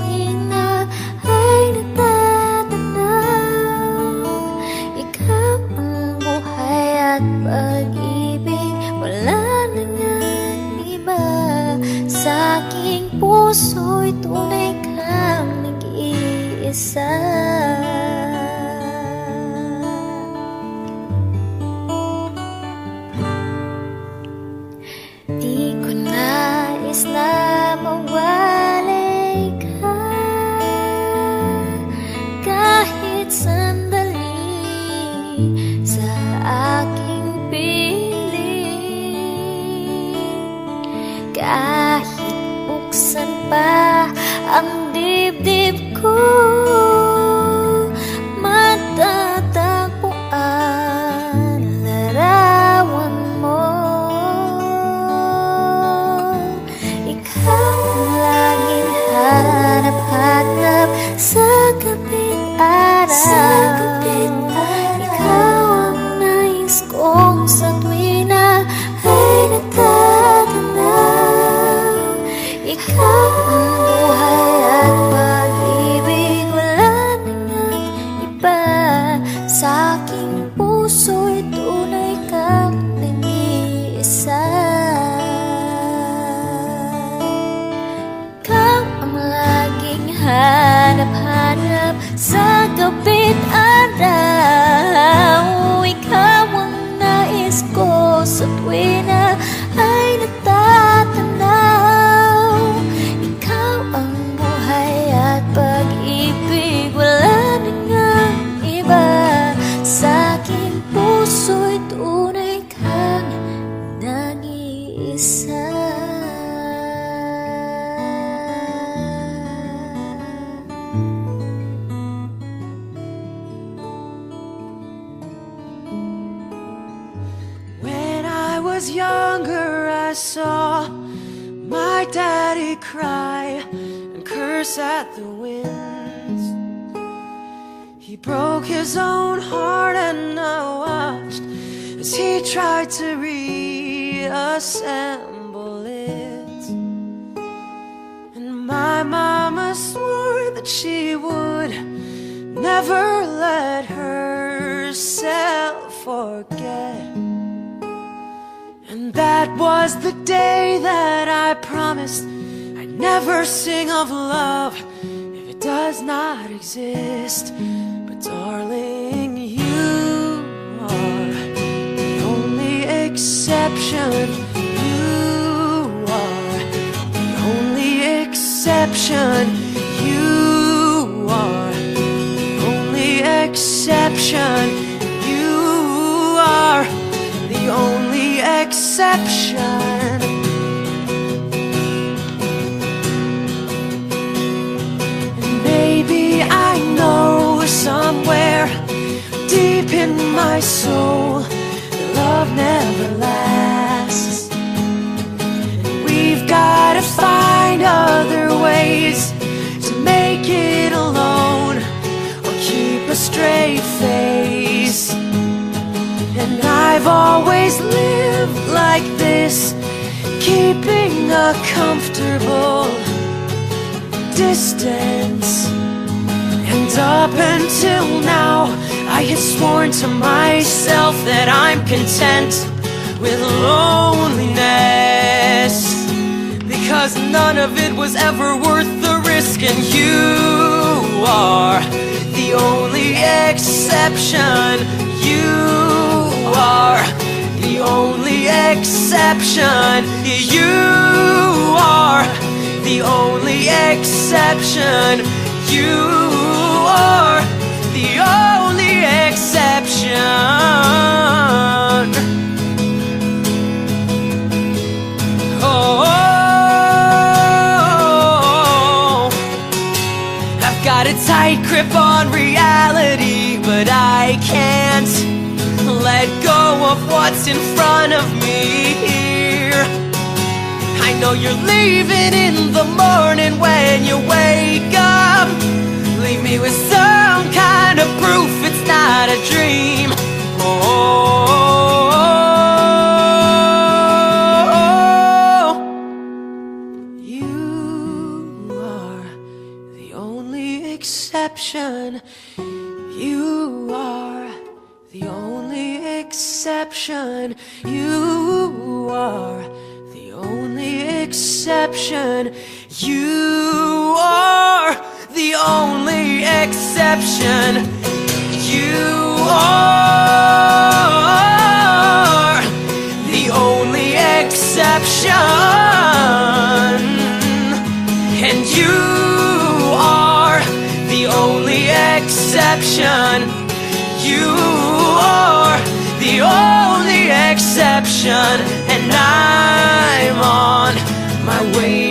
tuwina ay natatanaw. Ikaw ang buhay at pag-ibig, wala na ngang iba. Sa aking puso'y tunay kang nag-iisa. Di ko nais na mawalay ka kahit sandali sa aking piling. Kahit buksan pa ang dibdib ko, matatagpuan larawan mo. Ikaw ang laging hanap-hanap sa gabing araw. Ikaw ang nais kong sa tuwina ay natatanaw. Ikaw ang buhay at pag-ibig, wala na ngang iba. Sa aking puso'y tunay kang nag-iisa. Ikaw ang laging hanap-hanap sa gabing araw. Ikaw ang nais ko sa tuwina ay natatanaw. Ikaw ang buhay at pag-ibig, wala na ngang iba. Sa aking puso'y tunay kang nag-iisa. When I was younger, I saw my daddy cry and curse at the winds. He broke his own heart and I watched as he tried to reassemble it. And my mama swore that she would never let herself forget. And that was the day that I promised I'd never sing of love if it does not exist. But darling, you are the only exception. You are the only exception. You are the only exception. You are the only exception. And maybe I know somewhere deep in my soul that love never lasts. And we've gotta find other ways to make it alone or keep a straight face. And I've always lived like this, keeping a comfortable distance. And up until now, I had sworn to myself that I'm content with loneliness, because none of it was ever worth the risk. And you are the only exception. You are the only exception. You are the only exception. You are the only exception. Oh, I've got a tight grip on reality, but I can't let go of what's in front of me here. I know you're leaving in the morning when you wake up. Leave me with some kind of proof it's not a dream. Oh, you are the exception. You are the only exception. You are the only exception. You are the only exception. You are the only exception. And you are the only exception. You are the only exception. And I'm on my way